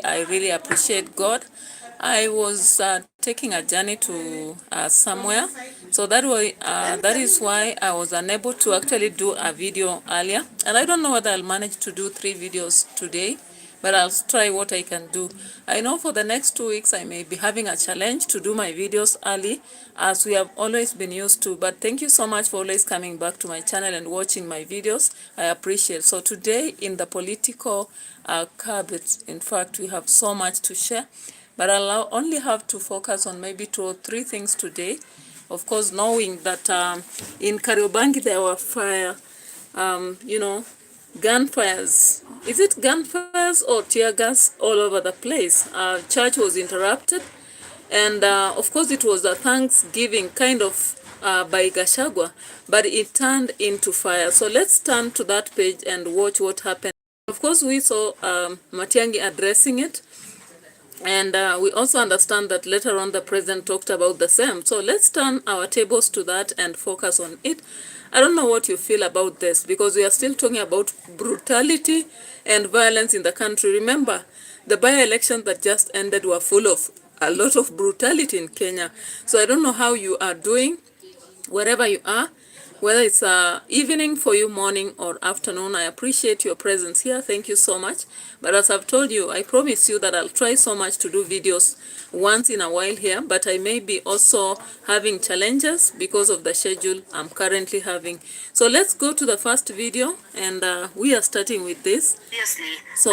I really appreciate God. I was taking a journey to somewhere, so that is why I was unable to actually do a video earlier, and I don't know whether I'll manage to do 3 videos today, but I'll try what I can do. I know for the next 2 weeks I may be having a challenge to do my videos early, as we have always been used to, but thank you so much for always coming back to my channel and watching my videos. I appreciate. So today in the political carpet, in fact, we have so much to share, but I'll only have to focus on maybe 2 or 3 things today. Of course, knowing that in Kariobangi there were fire, gunfires. Is it gunfires or tear gas all over the place? Church was interrupted, and of course it was a Thanksgiving kind of by GACHAGUA, but it turned into fire. So let's turn to that page and watch what happened. Of course, we saw Matiangi addressing it, and we also understand that later on the president talked about the same. So let's turn our tables to that and focus on it. I don't know what you feel about this, because we are still talking about brutality and violence in the country. Remember, the by-elections that just ended were full of a lot of brutality in Kenya. So I don't know how you are doing, wherever you are, whether it's evening for you, morning or afternoon. I appreciate your presence here. Thank you so much. But as I've told you, I promise you that I'll try so much to do videos once in a while here, but I may be also having challenges because of the schedule I'm currently having. So let's go to the first video, and we are starting with this. So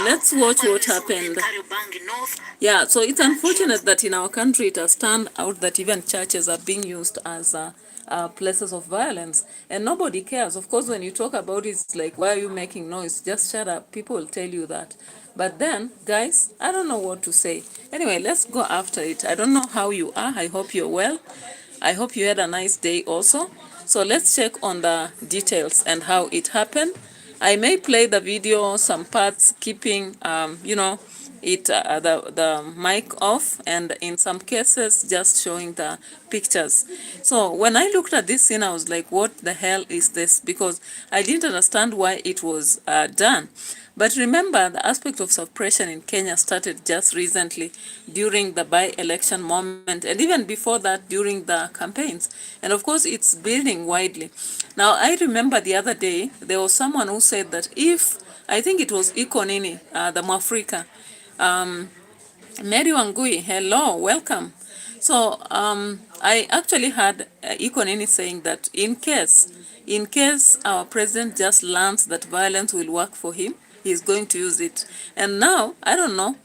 let's watch what happened. Yeah, so it's unfortunate that in our country it has turned out that even churches are being used as places of violence, and nobody cares. Of course, when you talk about it, it's like, why are you making noise? Just shut up. People will tell you that. But then, guys, I don't know what to say. Anyway, let's go after it. I don't know how you are. I hope you're well. I hope you had a nice day also. So let's check on the details and how it happened. I may play the video, some parts, keeping, the mic off, and in some cases just showing the pictures. So when I looked at this scene, I was like, what the hell is this? Because I didn't understand why it was done. But remember, the aspect of suppression in Kenya started just recently during the by-election moment, and even before that during the campaigns. And of course, it's building widely. Now, I remember the other day, there was someone who said that if, I think it was Ikonini, the Mwafrika, Mary Wangui, hello, welcome. So I actually had Ikonini saying that in case our president just learns that violence will work for him, he's going to use it. And now, I don't know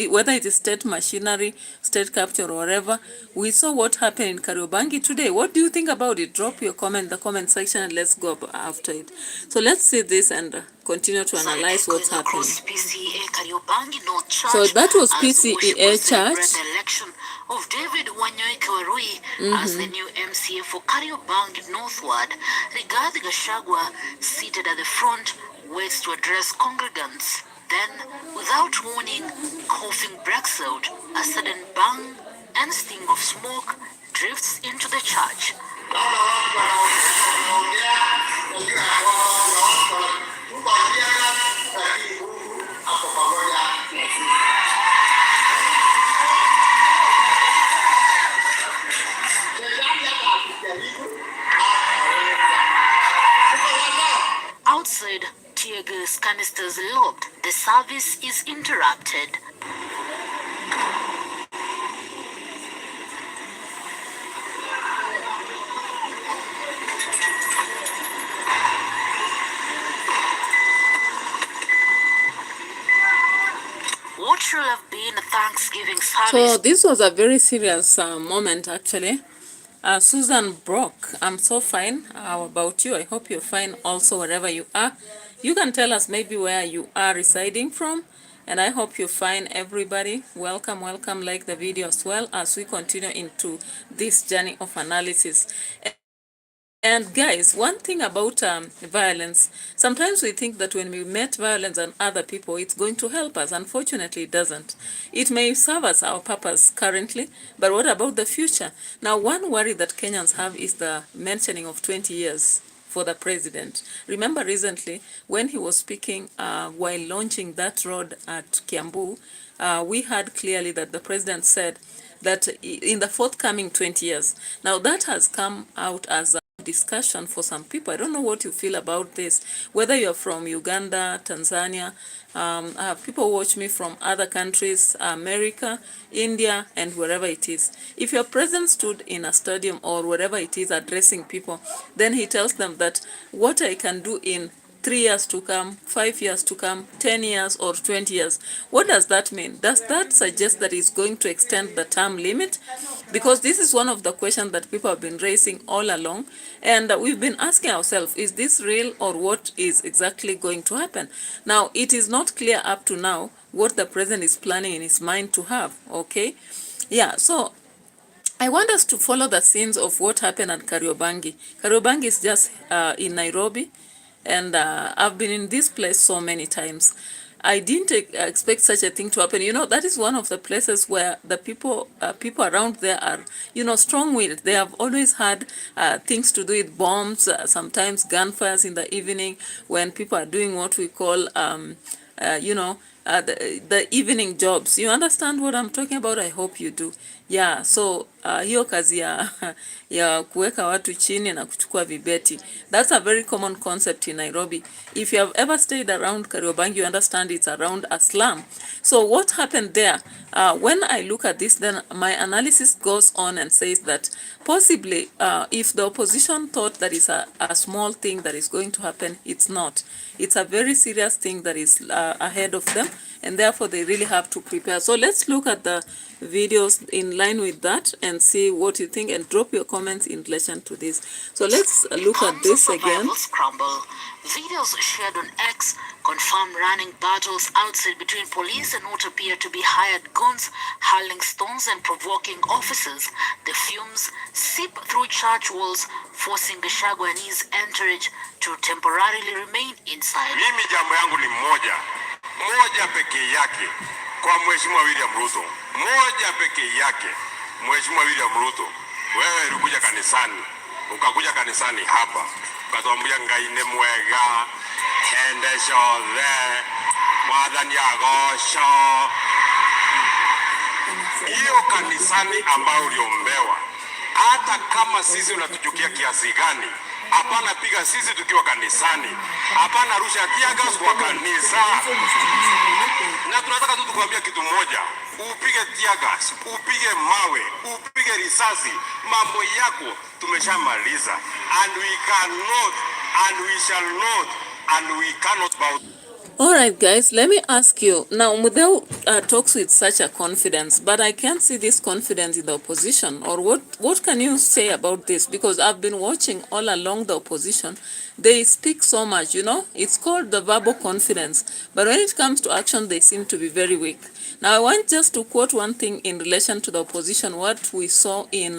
whether it is state machinery, state capture, or whatever. We saw what happened in Kariobangi today. What do you think about it? Drop your comment in the comment section and let's go after it. So let's see this and continue to analyze what's happening. So that was PCEA Church. Of David Wanyoike as the new MCA for Kariobangi Northward. Rigathi Gachagua seated at the front waits to address congregants. Then, without warning, coughing breaks out, a sudden bang and sting of smoke drifts into the church. Outside, tear gas canisters lobbed. The service is interrupted. What should have been a Thanksgiving service? So this was a very serious moment, actually. Susan Brock, I'm so fine. How about you? I hope you're fine also wherever you are. You can tell us maybe where you are residing from, and I hope you're fine, everybody. Welcome, welcome. Like the video as well as we continue into this journey of analysis. And guys, one thing about violence, sometimes we think that when we met violence and other people, it's going to help us. Unfortunately, it doesn't. It may serve us our purpose currently, but what about the future? Now, one worry that Kenyans have is the mentioning of 20 years for the president. Remember recently when he was speaking while launching that road at Kiambu, we heard clearly that the president said that in the forthcoming 20 years. Now that has come out as a discussion for some people. I don't know what you feel about this, whether you're from Uganda, Tanzania, I have people watch me from other countries, America, India, and wherever it is. If your president stood in a stadium or wherever it is addressing people, then he tells them that what I can do in 3 years to come, 5 years to come, 10 years or 20 years. What does that mean? Does that suggest that it's going to extend the term limit? Because this is one of the questions that people have been raising all along. And we've been asking ourselves, is this real or what is exactly going to happen? Now, it is not clear up to now what the president is planning in his mind to have, okay? Yeah, so I want us to follow the scenes of what happened at Kariobangi. Kariobangi is just in Nairobi. And I've been in this place so many times. I didn't expect such a thing to happen. You know, that is one of the places where the people around there are, you know, strong-willed. They have always had things to do with bombs, sometimes gunfires in the evening when people are doing what we call, you know, the evening jobs. You understand what I'm talking about? I hope you do. Yeah, so hiyo kazi ya kuweka watu chini na kuchukua vibeti. That's a very common concept in Nairobi. If you have ever stayed around Kariobangi, you understand it's around a slum. So what happened there? When I look at this, then my analysis goes on and says that possibly if the opposition thought that is a small thing that is going to happen, it's not. It's a very serious thing that is ahead of them, and therefore they really have to prepare. So let's look at the videos in line with that and see what you think and drop your comments in relation to this. So let's look at this again. Scramble. Videos shared on X confirm running battles outside between police and what appear to be hired goons, hurling stones and provoking officers. The fumes seep through church walls, forcing Gachagua and his entourage to temporarily remain inside. Mimi jambo yangu ni moja pekee yake kwa Mheshimiwa William Ruto. Moja pekee yake. Mheshimiwa William Ruto, wewe ulikuja kanisani, ukakuja kanisani hapa, ukatuambia ngaine mwega, hende shothe, mwathani agosho. Hiyo kanisani ambayo uliombewa, hata kama sisi unatuchukia kiasi gani, hapana piga sisi tukiwa kanisani, hapana rusha teargassed kwa kanisa. Na tunataka tu tukwambia kitu moja, upige teargassed, upige mawe, upige risasi, mambo yako tumeshamaliza, and we cannot and we shall not and we cannot bow. All right, guys, let me ask you now. Mudeu talks with such a confidence, but I can't see this confidence in the opposition. Or what can you say about this? Because I've been watching all along the opposition. They speak so much, you know. It's called the verbal confidence, but when it comes to action, they seem to be very weak. Now, I want just to quote one thing in relation to the opposition, what we saw in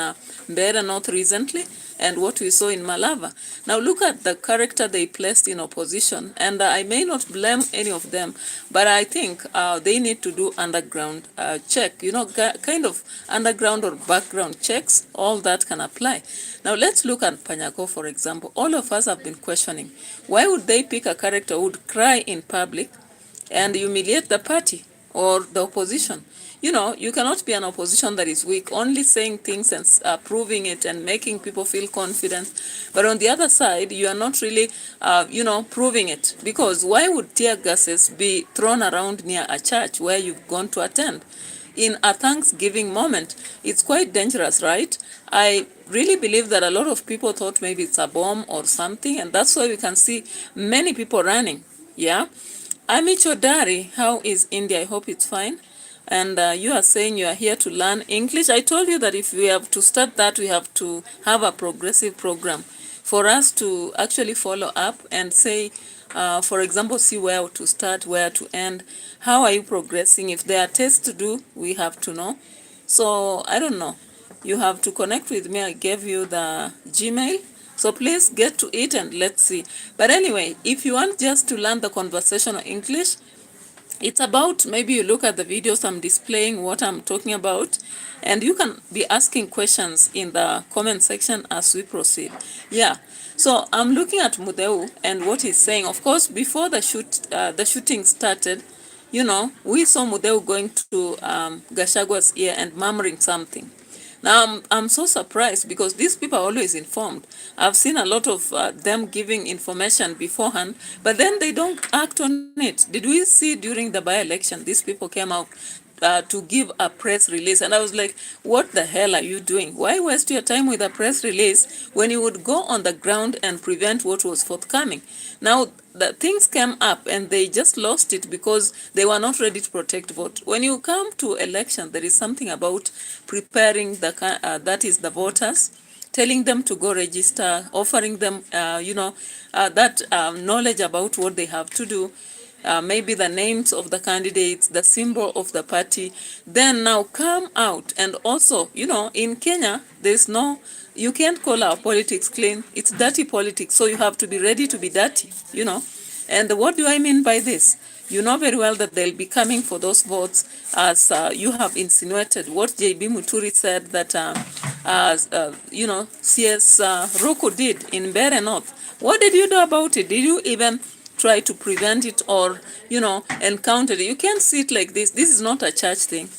Mbeere North recently, and what we saw in Malava. Now look at the character they placed in opposition, and I may not blame any of them, but I think they need to do underground check, you know, kind of underground or background checks, all that can apply. Now let's look at Panyako, for example. All of us have been questioning, why would they pick a character who would cry in public and humiliate the party or the opposition? You know, you cannot be an opposition that is weak, only saying things and proving it and making people feel confident. But on the other side, you are not really, you know, proving it. Because why would tear gases be thrown around near a church where you've gone to attend? In a Thanksgiving moment, it's quite dangerous, right? I really believe that a lot of people thought maybe it's a bomb or something, and that's why we can see many people running, yeah? Ami Chodari, how is India? I hope it's fine. And you are saying you are here to learn English. I told you that if we have to start that, we have to have a progressive program for us to actually follow up and say, for example, see where to start, where to end. How are you progressing? If there are tests to do, we have to know. So I don't know. You have to connect with me. I gave you the Gmail. So please get to it and let's see. But anyway, if you want just to learn the conversational English, It's about, maybe you look at the videos I'm displaying what I'm talking about, and you can be asking questions in the comment section as we proceed. Yeah, so I'm looking at Mudeu and what he's saying. Of course, before the shooting started, you know, we saw Mudeu going to Gashagua's ear and murmuring something. Now, I'm so surprised because these people are always informed. I've seen a lot of them giving information beforehand, but then they don't act on it. Did we see during the by-election, these people came out to give a press release, and I was like, what the hell are you doing? Why waste your time with a press release when you would go on the ground and prevent what was forthcoming? Now, the things came up and they just lost it because they were not ready to protect vote. When you come to election, there is something about preparing that is the voters, telling them to go register, offering them, that knowledge about what they have to do, maybe the names of the candidates, the symbol of the party, then now come out. And also, you know, in Kenya, you can't call our politics clean. It's dirty politics, so you have to be ready to be dirty, you know. And what do I mean by this? You know very well that they'll be coming for those votes, as you have insinuated. What J.B. Muturi said that, CS Roko did in Mbeere North. What did you do about it? Did you even try to prevent it or, encounter it? You can't see it like this. This is not a church thing.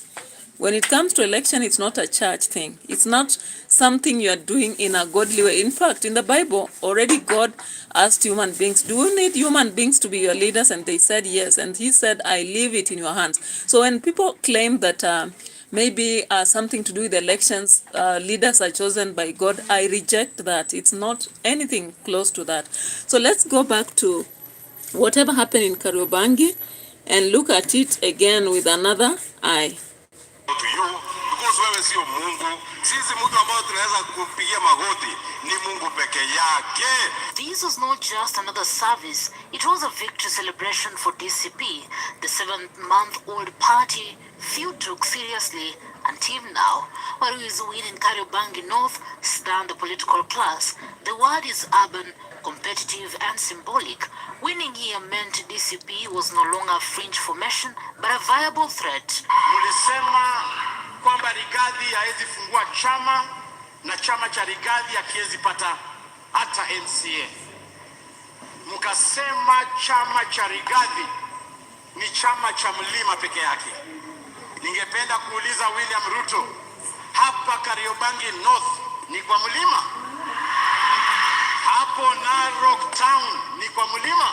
When it comes to election, it's not a church thing. It's not something you are doing in a godly way. In fact, in the Bible, already God asked human beings, do you need human beings to be your leaders? And they said yes. And he said, I leave it in your hands. So when people claim that maybe something to do with elections, leaders are chosen by God, I reject that. It's not anything close to that. So let's go back to whatever happened in Kariobangi and look at it again with another eye. To you, because wewe sio Mungu. Sisi mtu ambao tunaweza kupigia magoti ni Mungu peke yake. This was not just another service, it was a victory celebration for DCP, the 7-month-old party few took seriously until now. While his win in Kariobangi North stunned the political class, the word is urban, competitive and symbolic. Winning here meant DCP was no longer a fringe formation, but a viable threat. Mulisema kwamba Rigathi haezi fungua chama na chama cha Rigathi hakiwezi pata hata MCA. Mukasema chama cha Rigathi ni chama cha mlima peke yake. Ningependa kuuliza William Ruto, hapa Kariobangi North ni kwa mlima? Hapo Narok Town ni kwa mlima?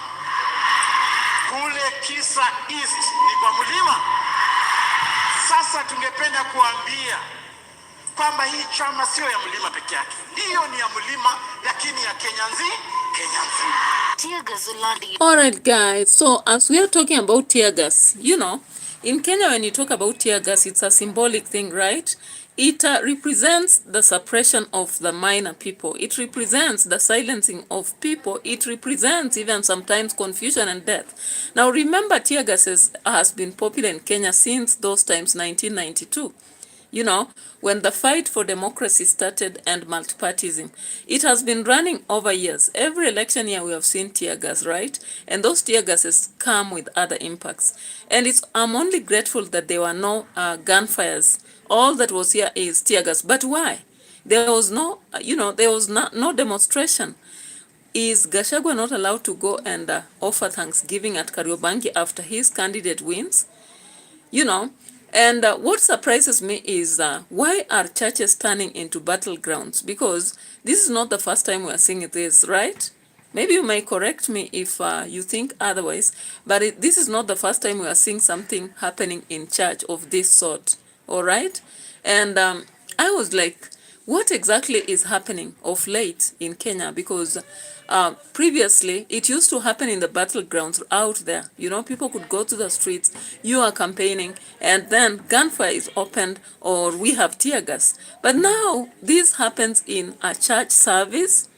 Kule Kisa East ni kwa mlima? Sasa tungependa kuambia kwamba hii chama sio ya mlima peke yake. Hiyo ni ya mlima, lakini ya Kenya nzima. All right, guys. So as we are talking about tear gas, in Kenya, when you talk about tear gas, it's a symbolic thing, right? It represents the suppression of the minor people. It represents the silencing of people. It represents even sometimes confusion and death. Now, remember, tear gas has been popular in Kenya since those times, 1992. When the fight for democracy started and multipartyism, it has been running over years. Every election year we have seen tear gas, right? And those tear gases come with other impacts. And I'm only grateful that there were no gunfires. All that was here is tear gas. But why? There was no demonstration. Is Gachagua not allowed to go and offer thanksgiving at Kariobangi after his candidate wins? And what surprises me is why are churches turning into battlegrounds? Because this is not the first time we are seeing this, right? Maybe you may correct me if you think otherwise, but this is not the first time we are seeing something happening in church of this sort, all right? And I was like, what exactly is happening of late in Kenya? Because previously, it used to happen in the battlegrounds out there. People could go to the streets, you are campaigning, and then gunfire is opened or we have tear gas. But now, this happens in a church service.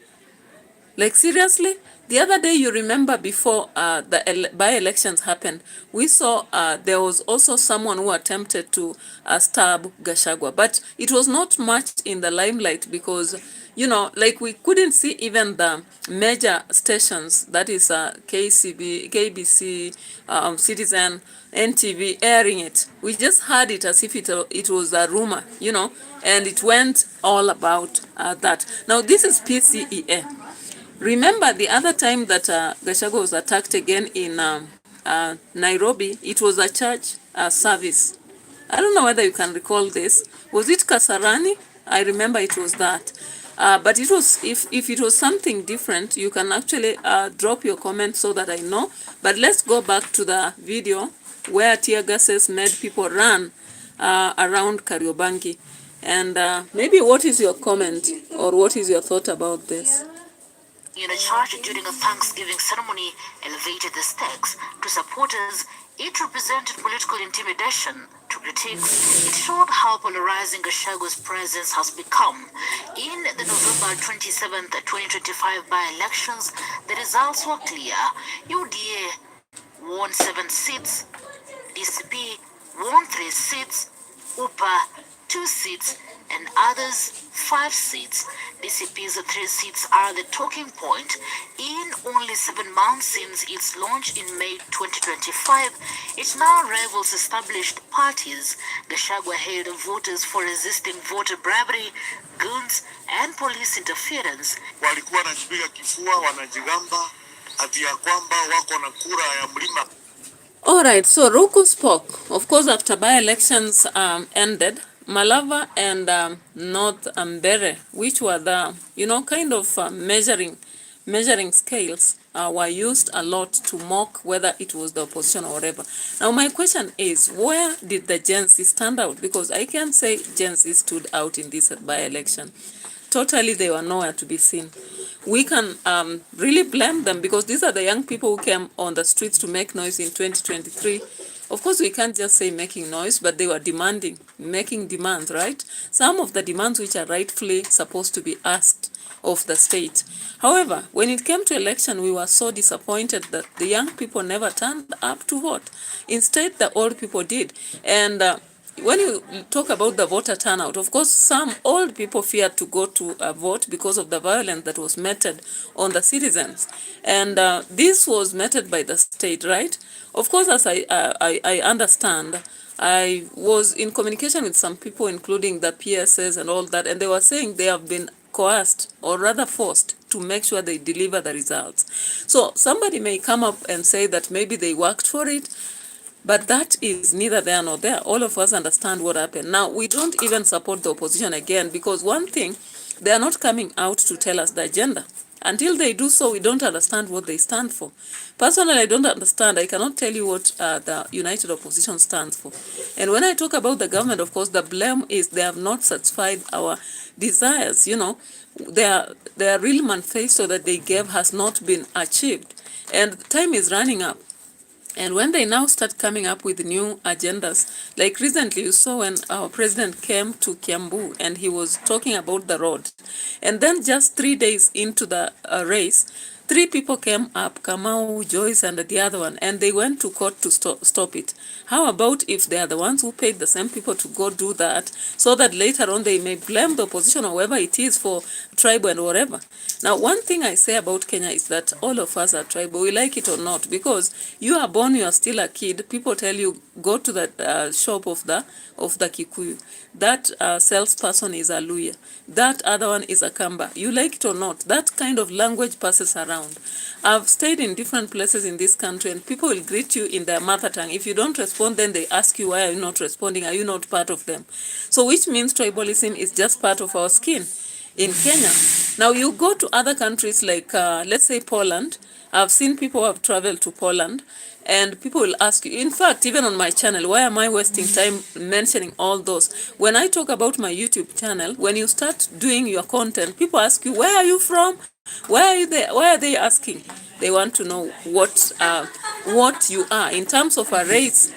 Like, seriously? The other day, you remember before the by-elections happened, we saw there was also someone who attempted to stab GACHAGUA, but it was not much in the limelight because, you know, like we couldn't see even the major stations, that is KCB, KBC, Citizen, NTV airing it. We just heard it as if it was a rumor, you know, and it went all about that. Now, this is PCEA. Remember the other time that GACHAGUA was attacked again in Nairobi, it was a church service. I don't know whether you can recall this. Was it Kasarani? I remember it was that. But it was, if it was something different, you can actually drop your comment so that I know. But let's go back to the video where tear gases made people run around Kariobangi. And maybe what is your comment or what is your thought about this? In a church during a Thanksgiving ceremony elevated the stakes. To supporters, it represented political intimidation. To critics, it showed how polarizing GACHAGUA's presence has become. In the November 27, 2025 by-elections, the results were clear. UDA won 7 seats, DCP won 3 seats, UPA 2 seats, and others 5 seats. DCP's 3 seats are the talking point. In only 7 months since its launch in May 2025, it now rivals established parties. GACHAGUA hailed voters for resisting voter bribery, guns, and police interference. Walikuwa wanajipiga kifua, wanajigamba ati ya kwamba wako na kura ya mlima. All right, so RUTO spoke. Of course, after by-elections ended, Malava and North Mbere, which were the, you know, kind of measuring scales, were used a lot to mock whether it was the opposition or whatever. Now, my question is, where did the Gen Z stand out? Because I can't say Gen Z stood out in this by-election. Totally, they were nowhere to be seen. We can really blame them because these are the young people who came on the streets to make noise in 2023. Of course, we can't just say making noise, but they were making demands, right? Some of the demands which are rightfully supposed to be asked of the state. However, when it came to election, we were so disappointed that the young people never turned up to vote. Instead, the old people did. And when you talk about the voter turnout, of course, some old people feared to go to vote because of the violence that was meted on the citizens. And this was meted by the state, right? Of course, as I understand, I was in communication with some people, including the PSS and all that, and they were saying they have been coerced or rather forced to make sure they deliver the results. So somebody may come up and say that maybe they worked for it, but that is neither there nor there. All of us understand what happened. Now, we don't even support the opposition again because one thing, they are not coming out to tell us the agenda. Until they do so, we don't understand what they stand for. Personally, I don't understand. I cannot tell you what the United Opposition stands for. And when I talk about the government, of course, the blame is they have not satisfied our desires. You know, their real manifesto that they gave has not been achieved. And time is running up. And when they now start coming up with new agendas, like recently you saw when our president came to Kiambu and he was talking about the road. And then just 3 days into the race, 3 people came up, Kamau, Joyce, and the other one, and they went to court to stop it. How about if they are the ones who paid the same people to go do that, so that later on they may blame the opposition or whoever it is for tribal and whatever. Now, one thing I say about Kenya is that all of us are tribal, we like it or not, because you are born, you are still a kid, people tell you, go to that shop of the Kikuyu. That salesperson is a Luya. That other one is a Kamba. You like it or not, that kind of language passes around. I've stayed in different places in this country and people will greet you in their mother tongue. If you don't respond, then they ask you, why are you not responding? Are you not part of them? So which means tribalism is just part of our skin in Kenya. Now you go to other countries like, let's say Poland. I've seen people who have traveled to Poland and people will ask you, in fact, even on my channel, why am I wasting time mentioning all those? When I talk about my YouTube channel, when you start doing your content, people ask you, where are you from? Why are you there? Why are they asking? They want to know what you are in terms of a race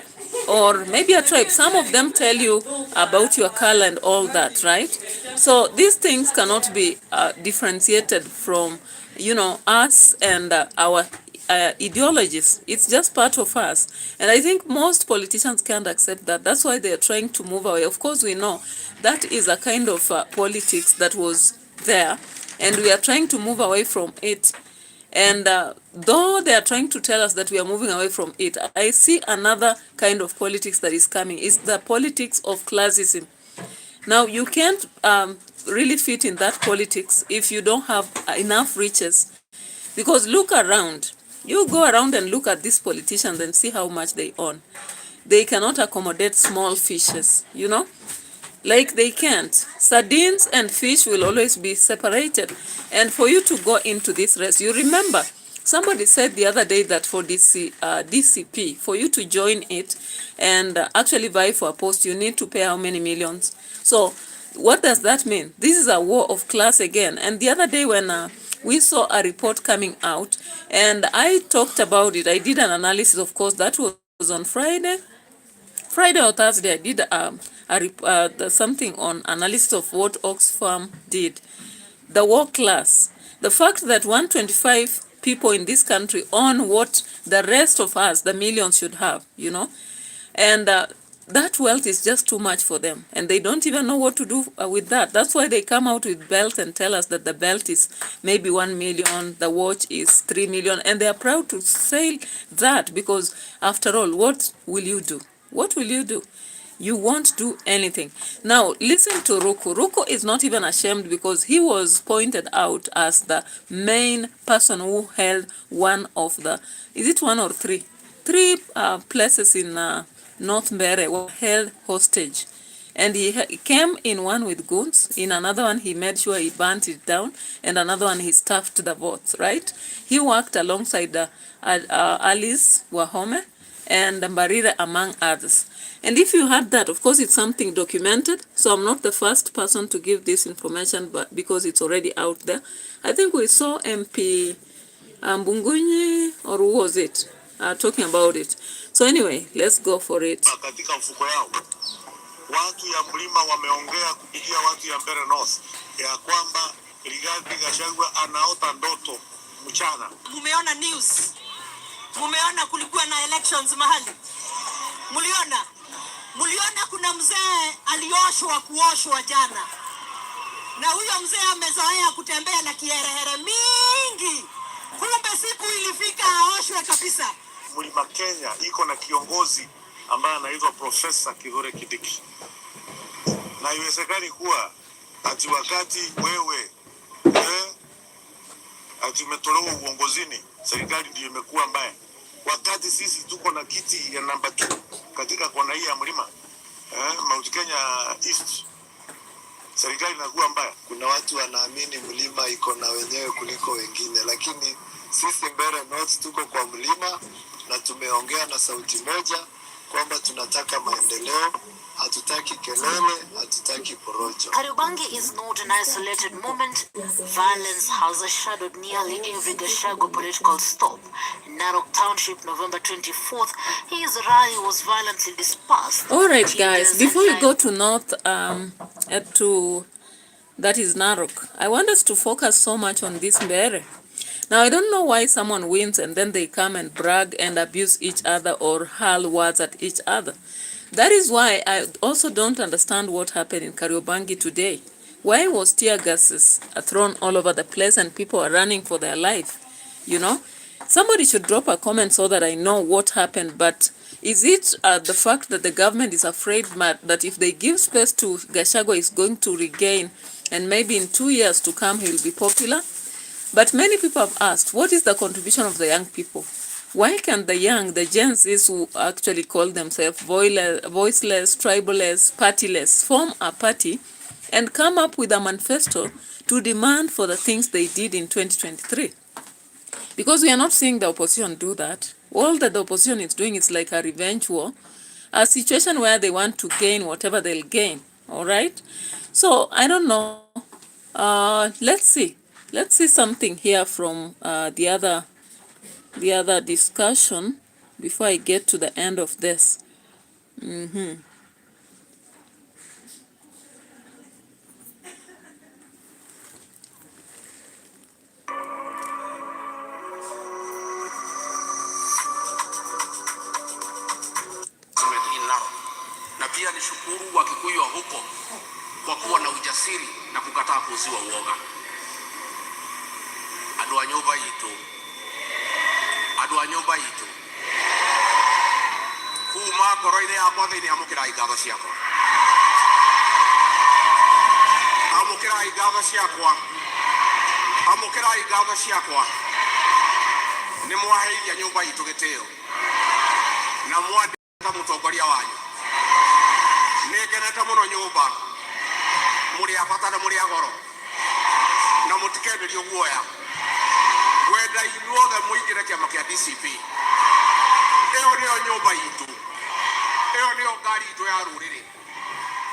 or maybe a tribe. Some of them tell you about your color and all that, right? So these things cannot be differentiated from us and our ideologies. It's just part of us. And I think most politicians can't accept that. That's why they're trying to move away. Of course, we know that is a kind of politics that was there, and we are trying to move away from it. And though they are trying to tell us that we are moving away from it, I see another kind of politics that is coming. It's the politics of classism. Now, you can't really fit in that politics if you don't have enough riches. Because look around. You go around and look at these politicians and see how much they own. They cannot accommodate small fishes, Like they can't. Sardines and fish will always be separated. And for you to go into this race, you remember, somebody said the other day that for DCP, for you to join it and actually vie for a post, you need to pay how many millions? So what does that mean? This is a war of class again. And the other day when we saw a report coming out, and I talked about it, I did an analysis, of course, that was on Friday or Thursday. I did something on analysis of what Oxfam did. The work class. The fact that 125 people in this country own what the rest of us, the millions, should have, And that wealth is just too much for them. And they don't even know what to do with that. That's why they come out with belts and tell us that the belt is maybe 1 million, the watch is 3 million. And they are proud to say that because, after all, what will you do? What will you do? You won't do anything. Now, listen to Ruko. Ruko is not even ashamed because he was pointed out as the main person who held one of the, is it one or three? Three places in North Mbere were held hostage. And he came in one with guns, in another one he made sure he burnt it down, and another one he stuffed the votes, right? He worked alongside Alice Wahome and Mbarire, among others. And if you had that, of course, it's something documented, so I'm not the first person to give this information, but because it's already out there. I think we saw MP Mbungunyi, or who was it, talking about it. So anyway, let's go for it. Katika mfuko yao watu ya mlima wameongea kupitia watu ya Mbeere North ya kwamba Rigathi Gachagua anaota ndoto mchana. Mumeona news, mumeona kulikuwa na elections mahali, muliona kuna mzee kuoshwa jana, na huyo mzee amezoea kutembea na kiherehere mingi, kumbe siku ilifika aoshwe kabisa. Mlima Kenya iko na kiongozi ambaye anaitwa Profesa Kithure Kindiki, na iwezekani kuwa ati wakati wewe ati umetolewa uongozini, serikali ndio imekuwa mbaya, wakati sisi tuko na kiti ya namba 2 katika kona hii ya mlima Mount Kenya East, serikali inakuwa mbaya. Kuna watu wanaamini mlima iko na wenyewe kuliko wengine, lakini sisi Mbeere North tuko kwa mlima na tumeongea na sauti moja kwamba tunataka maendeleo, hatutaki kelele, hatutaki porojo. Kariobangi is not an isolated moment. Violence has shadowed nearly every Gachagua political stop. In Narok Township, November 24th, his rally was violently dispersed. All right, guys, before we go to North, that is Narok, I want us to focus so much on this Mbeere. Now, I don't know why someone wins and then they come and brag and abuse each other or hurl words at each other. That is why I also don't understand what happened in Kariobangi today. Why was tear gases thrown all over the place and people are running for their life? Somebody should drop a comment so that I know what happened. But is it the fact that the government is afraid that if they give space to Gachagua, is going to regain, and maybe in 2 years to come he will be popular? But many people have asked, what is the contribution of the young people? Why can't the Gen Zs who actually call themselves voiceless, tribalist, partyless, form a party and come up with a manifesto to demand for the things they did in 2023? Because we are not seeing the opposition do that. All that the opposition is doing is like a revenge war, a situation where they want to gain whatever they'll gain, all right? So, I don't know. Let's see. Let's see something here from the other discussion before I get to the end of this. pia nishukuru Wakikuyu wa huko kwa kuwa na ujasiri na kukataa kuuziwa uoga. Andu a nyumba itu, andu a nyumba itu, kuma ngoro-inĩ yakwa thĩinĩ amũkĩrai ngatho ciakwa, amũkĩrai ngatho ciakwa, amũkĩrai ngatho ciakwa. Nĩ mwaheithia nyũmba itũ gĩtĩo na mwandĩka mũtongoria wanyu. Nĩ ngenete mũno nyũmba, mũrĩ a bata na mũrĩ a goro, na mũtikenderio guoya. Wenda inyuothe mũingĩre kĩama kĩa DCP. Ĩyo nĩyo nyũmba itũ, ĩyo nĩyo ngari itũ ya rũrĩrĩ,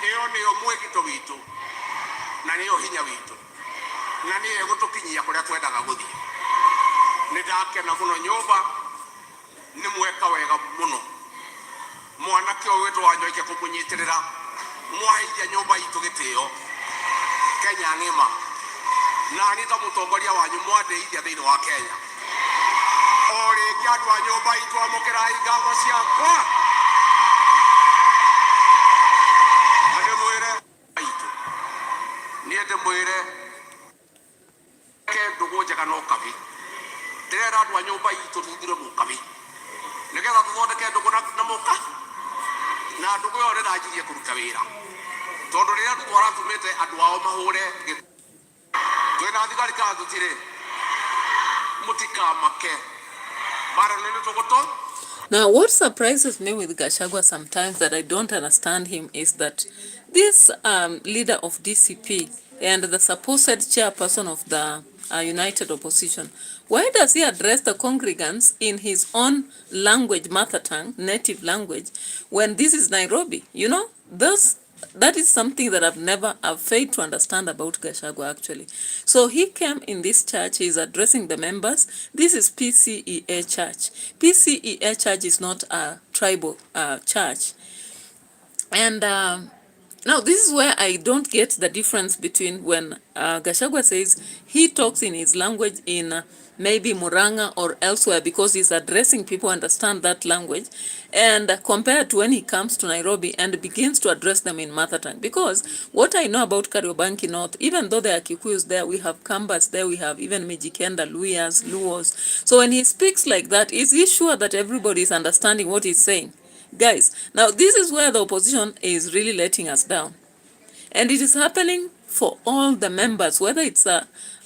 ĩyo nĩyo mwĩgito witũ, na nĩyo hinya witũ, na nĩyo ĩgũtũkinyia kũrĩa twendaga gũthiĩ. Nĩ ndakena mũno nyũmba, nĩ mweka wega mũno. Mwanake ũyũ wĩtwo Wanyoike kũmũnyitĩrĩra, mwaheithia nyũmba itũ gĩtĩo Kenya ng'ima, na nĩ ta mũtongoria wanyu mwandĩithia thĩinĩ wa Kenya. O rĩngĩ andũ a nyũmba itũ amũkĩrai ngatho ciakwa. Na ndĩmwĩre itũ, niĩ ndĩmwĩre ke ndũgũ njega no kabi. Ndĩrenda andũ a nyũmba itũ tũthire mũkabi, nĩgetha tũthondeke ndũgũ na mũka, na ndũgũ ĩyo ndĩranjirie kũruta wĩra, tondũ rĩrĩa tũtwaratumĩte andũ ao mahũre twĩna thigari kana tũtirĩ, mũtikamake bara nĩ tũgũtũ. Now, what surprises me with Gachagua sometimes that I don't understand him is that this leader of DCP and the supposed chairperson of the United Opposition, why does he address the congregants in his own language, mother tongue, native language, when this is Nairobi? You know, that is something that I've failed to understand about Gachagua actually. So he came in this church, he's addressing the members. This is PCEA church. PCEA church is not a tribal church. And now this is where I don't get the difference between when Gachagua says he talks in his language in maybe Muranga or elsewhere because he's addressing people who understand that language, and compared to when he comes to Nairobi and begins to address them in mother tongue. Because what I know about Kariobangi North, even though there are Kikuyus there, we have Kambas there, we have even Mijikenda, Luyas, Luos. So when he speaks like that, is he sure that everybody is understanding what he's saying? Guys, now this is where the opposition is really letting us down. And it is happening for all the members, whether it's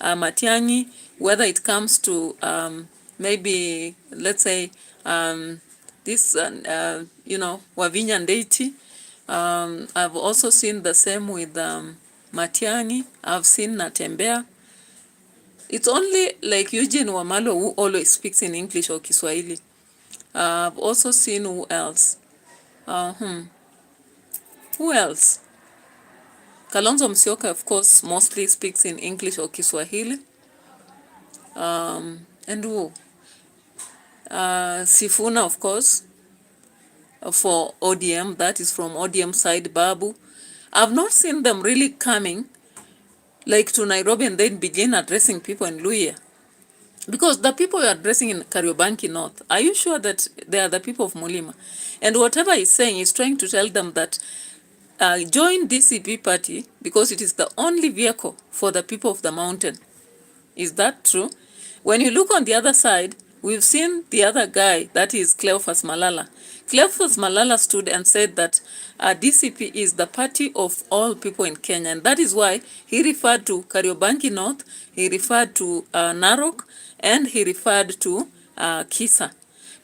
Matiangi, whether it comes to maybe, let's say, this, Wavinya Ndeiti. I've also seen the same with Matiangi. I've seen Natembea. It's only like Eugene Wamalo who always speaks in English or Kiswahili. I've also seen who else? Who else? Kalonzo Musyoka, of course, mostly speaks in English or Kiswahili. And who? Sifuna, of course, for ODM, that is from ODM side, Babu. I've not seen them really coming like to Nairobi and then begin addressing people in Luhya. Because the people you're addressing in Kariobangi North, are you sure that they are the people of Mulima? And whatever he's saying, he's trying to tell them that join DCP party because it is the only vehicle for the people of the mountain. Is that true? When you look on the other side, we've seen the other guy, that is Cleophas Malala. Cleophas Malala stood and said that DCP is the party of all people in Kenya. And that is why he referred to Kariobangi North, he referred to Narok, and he referred to Kisa.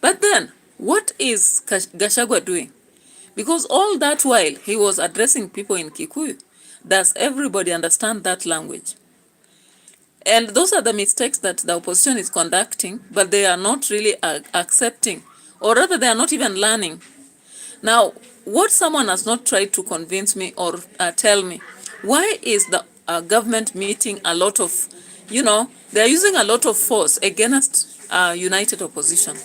But then, what is Gachagua doing? Because all that while, he was addressing people in Kikuyu. Does everybody understand that language? And those are the mistakes that the opposition is conducting, but they are not really accepting, or rather they are not even learning. Now, what someone has not tried to convince me or tell me, why is the government meeting a lot of, they're using a lot of force against united opposition?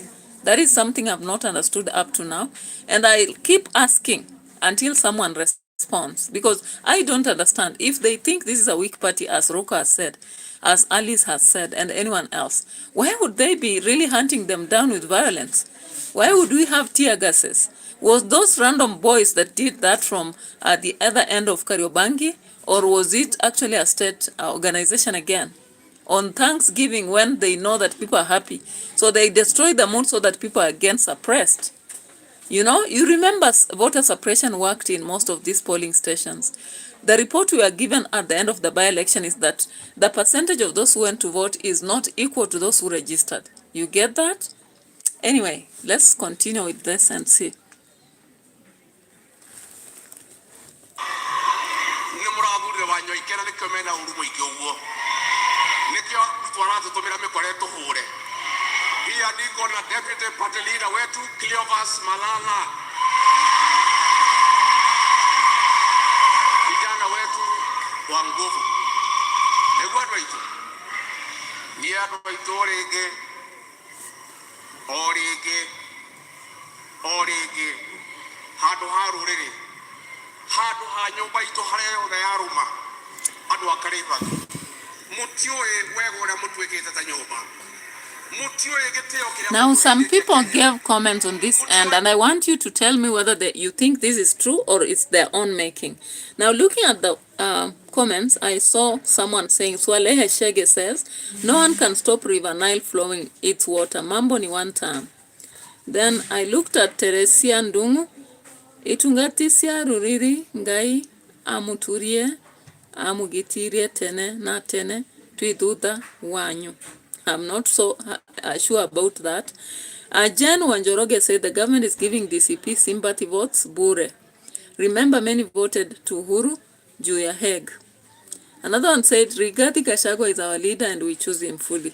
That is something I've not understood up to now, and I keep asking until someone responds. response, because I don't understand. If they think this is a weak party, as Roka has said, as Alice has said, and anyone else, why would they be really hunting them down with violence? Why would we have tear gases? Was those random boys that did that from the other end of Kariobangi, or was it actually a state organization again? On Thanksgiving, when they know that people are happy, so they destroy the mood so that people are again suppressed. You know, you remember voter suppression worked in most of these polling stations. The report we were given at the end of the by-election is that the percentage of those who went to vote is not equal to those who registered. You get that? Anyway, let's continue with this and see. Pia niko na deputy party leader wetu Cleophas Malala, kijana wetu wa nguvu. Egwa twaitu ni ando twaitu orege hadu harurire hadu ha nyumba itu hareo da yaruma hadu akariba mutioe wegora mutwekete ta nyumba. Now, some people gave comments on this end, and I want you to tell me whether you think this is true or it's their own making. Now, looking at the comments, I saw someone saying, Swalehe Shege says, no one can stop River Nile flowing its water. Mambo ni one time. Then I looked at Teresia Ndungu. Itungatisia ruriri ngai amuturie amugitirie tene na tene tuidhuda wanyu. I'm not so sure about that. Jen Wanjoroge said the government is giving DCP sympathy votes bure. Remember, many voted to Uhuru juu ya Hague. Another one said, Rigathi Gachagua is our leader and we choose him fully.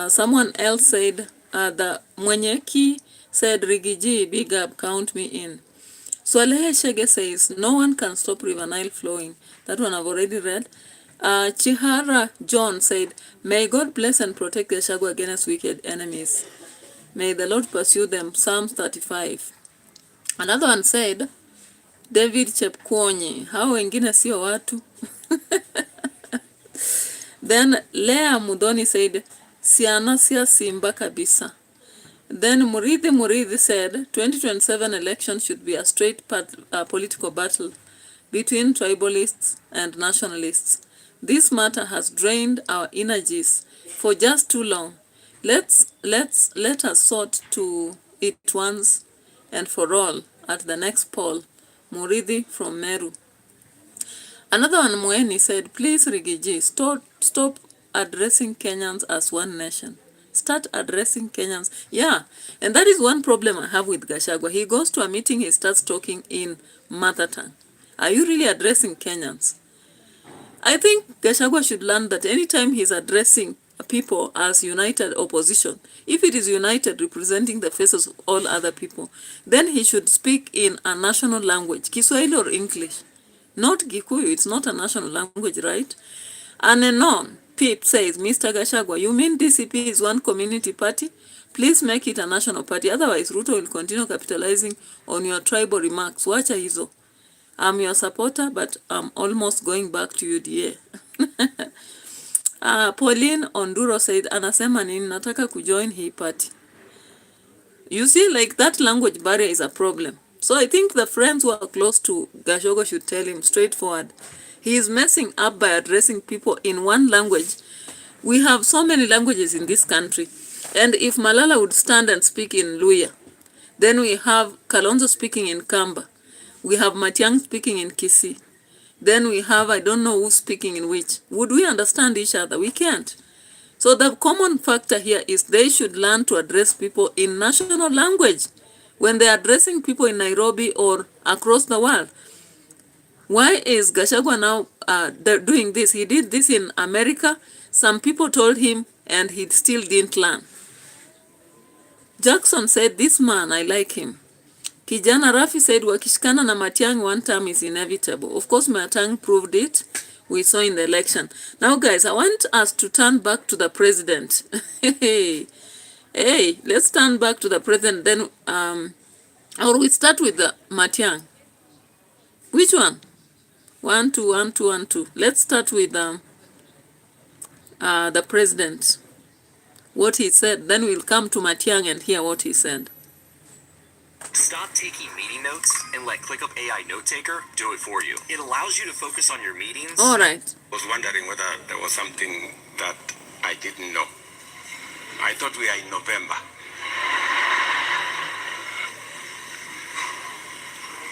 Someone else said, the Mwenyeki said, Rigiji, big up, count me in. Swalehe Shege says, no one can stop River Nile flowing. That one I've already read. Chihara John said, may God bless and protect Gachagua against wicked enemies. May the Lord pursue them. Psalms 35. Another one said, David Chepkwonyi, hao wengine sio watu. Then Lea Mudoni said, siana sia simba kabisa. Then Murithi said, 2027 election should be a straight political battle between tribalists and nationalists. This matter has drained our energies for just too long. Let us sort to it once and for all at the next poll. Murithi from Meru. Another one, Mweni, said, please Rigiji, stop addressing Kenyans as one nation. Start addressing Kenyans. Yeah, and that is one problem I have with Gachagua. He goes to a meeting, he starts talking in mother tongue. Are you really addressing Kenyans? I think Gachagua should learn that anytime he's addressing people as united opposition, if it is united representing the faces of all other people, then he should speak in a national language, Kiswahili or English. Not Gikuyu, it's not a national language, right? And anon, Pete says, Mr. Gachagua, you mean DCP is one community party? Please make it a national party, otherwise RUTO will continue capitalizing on your tribal remarks. Wacha hizo. I'm your supporter, but I'm almost going back to UDA. Pauline Onduro said, anasema nini, nataka kujoin hii party. You see, like that language barrier is a problem. So I think the friends who are close to Gachagua should tell him straightforward. He is messing up by addressing people in one language. We have so many languages in this country. And if Malala would stand and speak in Luya, then we have Kalonzo speaking in Kamba. We have Matiangi speaking in Kisii. Then we have, I don't know who's speaking in which. Would we understand each other? We can't. So the common factor here is they should learn to address people in national language when they're addressing people in Nairobi or across the world. Why is Gachagua now doing this? He did this in America. Some people told him and he still didn't learn. Jackson said, this man, I like him. Kijana Rafi said, wakishikana na Matiangi one time is inevitable. Of course, Matiangi proved it. We saw in the election. Now, guys, I want us to turn back to the president. Hey, let's turn back to the president. Then, or we start with the Matiangi. Which one? 1, 2, 1, 2, 1, 2. Let's start with the president. What he said. Then we'll come to Matiangi and hear what he said. Stop taking meeting notes and let ClickUp AI Note Taker do it for you. It allows you to focus on your meetings. All right. I was wondering whether there was something that I didn't know. I thought we are in November.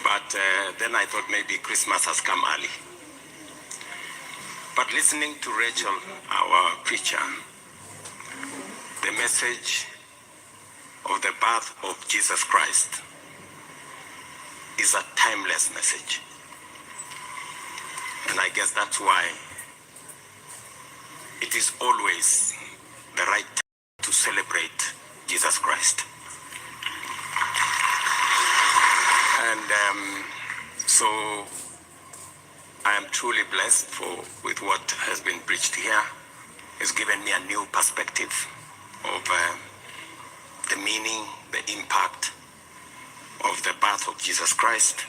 But then I thought maybe Christmas has come early. But listening to Rachel, our preacher, the message of the birth of Jesus Christ is a timeless message. And I guess that's why it is always the right time to celebrate Jesus Christ. And so I am truly blessed with what has been preached here. It's given me a new perspective of the meaning, the impact of the birth of Jesus Christ.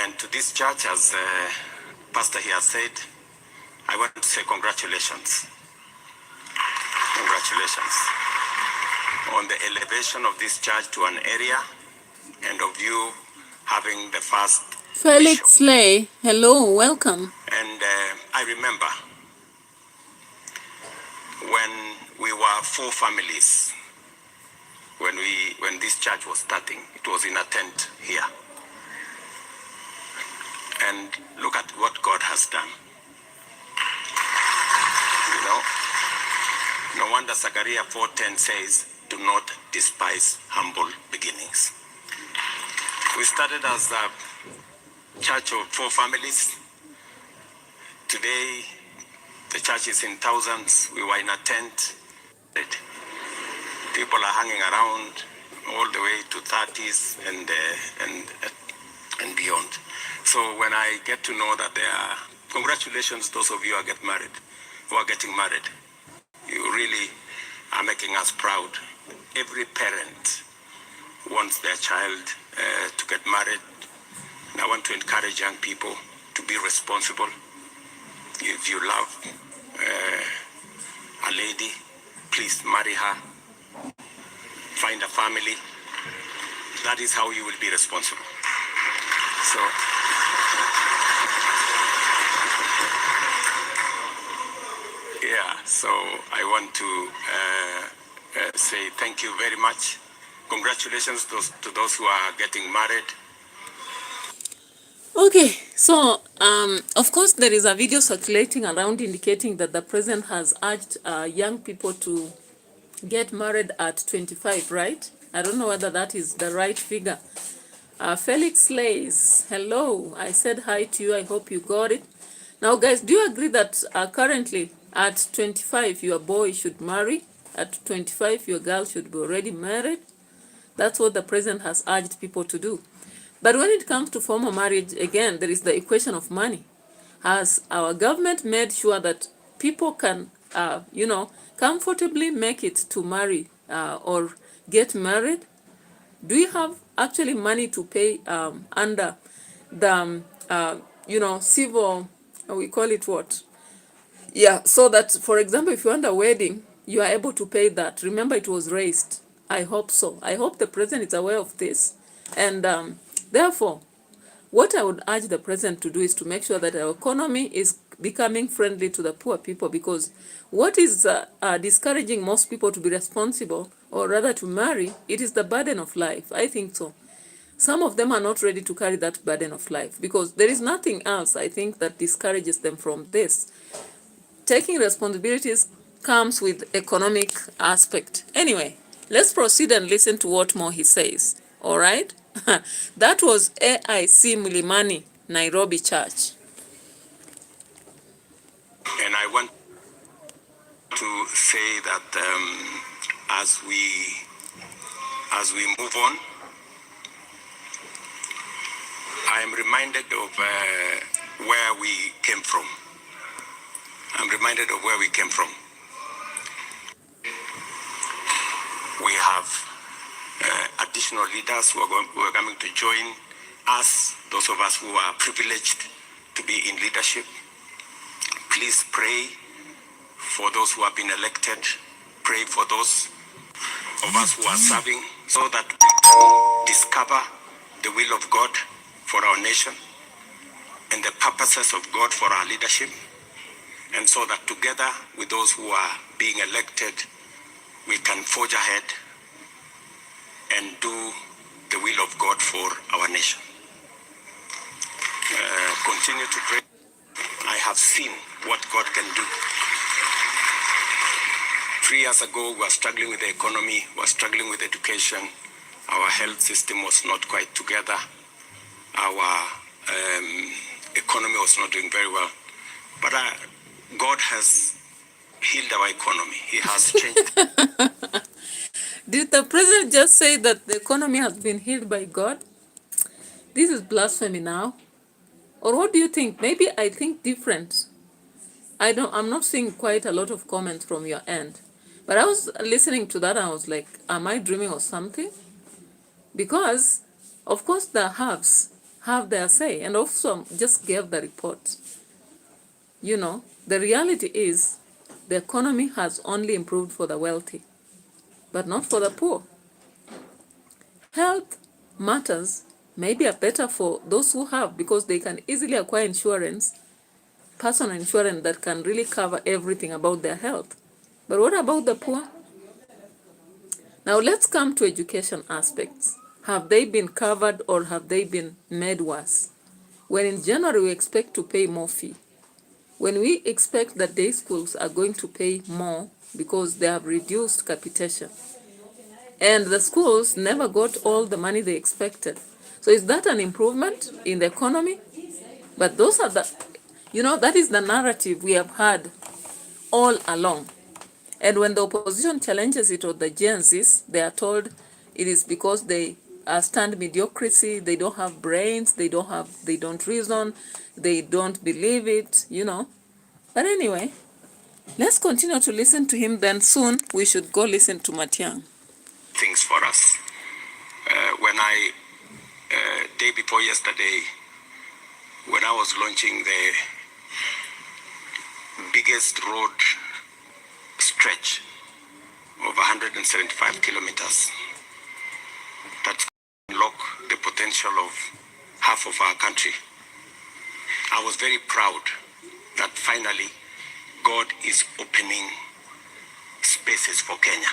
And to this church, as Pastor here said, I want to say congratulations. Congratulations on the elevation of this church to an area, and of you having the first Felix bishop. Slay, hello, welcome. And I remember when we were 4 families, when this church was starting, it was in a tent here. And look at what God has done. You know, no wonder Zechariah 4:10 says, "Do not despise humble beginnings." We started as a church of 4 families. Today, the church is in thousands. We were in a tent. People are hanging around all the way to 30s and beyond. So when I get to know that there are, congratulations, those of you who are getting married. You really are making us proud. Every parent wants their child to get married. And I want to encourage young people to be responsible. If you love a lady, please marry her. Find a family. That is how you will be responsible. So, so I want to say thank you very much. Congratulations to those who are getting married. Okay, so of course there is a video circulating around indicating that the president has urged young people to get married at 25, right? I don't know whether that is the right figure. Felix Slays, hello. I said hi to you. I hope you got it. Now, guys, do you agree that currently at 25 your boy should marry? At 25 your girl should be already married? That's what the president has urged people to do. But when it comes to formal marriage, again, there is the equation of money. Has our government made sure that people can, comfortably make it to marry or get married? Do you have actually money to pay under the, civil, we call it what? Yeah, so that, for example, if you're under wedding, you are able to pay that. Remember, it was raised. I hope so. I hope the president is aware of this. And therefore, what I would urge the president to do is to make sure that our economy is becoming friendly to the poor people, because what is discouraging most people to be responsible, or rather to marry, it is the burden of life. I think so. Some of them are not ready to carry that burden of life, because there is nothing else, I think, that discourages them from this. Taking responsibilities comes with economic aspect. Anyway, let's proceed and listen to what more he says. All right? That was AIC Mlimani, Nairobi Church. And I want to say that as we move on, I am reminded of where we came from. I'm reminded of where we came from. We have additional leaders who are coming to join us, those of us who are privileged to be in leadership, please pray for those who have been elected. Pray for those of us who are serving, so that we can discover the will of God for our nation and the purposes of God for our leadership, and so that together with those who are being elected, we can forge ahead and do the will of God for our nation. Continue to pray. I have seen what God can do. 3 years ago, we were struggling with the economy, we were struggling with education. Our health system was not quite together. Our economy was not doing very well. But God has healed our economy. He has changed. Did the president just say that the economy has been healed by God? This is blasphemy now. Or what do you think? Maybe I think different. I'm not seeing quite a lot of comments from your end. But I was listening to that and I was like, am I dreaming of something? Because, of course, the haves have their say, and also just gave the report. You know, the reality is the economy has only improved for the wealthy, but not for the poor. Health matters maybe are better for those who have, because they can easily acquire insurance, personal insurance that can really cover everything about their health. But what about the poor? Now let's come to education aspects. Have they been covered or have they been made worse? When in January we expect to pay more fee, when we expect that day schools are going to pay more because they have reduced capitation, and the schools never got all the money they expected. So is that an improvement in the economy? But those are the, that is the narrative we have had all along. And when the opposition challenges it, or the Gen Zs, they are told it is because they stand mediocrity, they don't have brains, they don't reason, they don't believe it, But anyway, let's continue to listen to him, then soon we should go listen to Matiangi. Things for us. When day before yesterday, when I was launching the biggest road stretch of 175 kilometers that unlock the potential of half of our country, I was very proud that finally God is opening spaces for Kenya.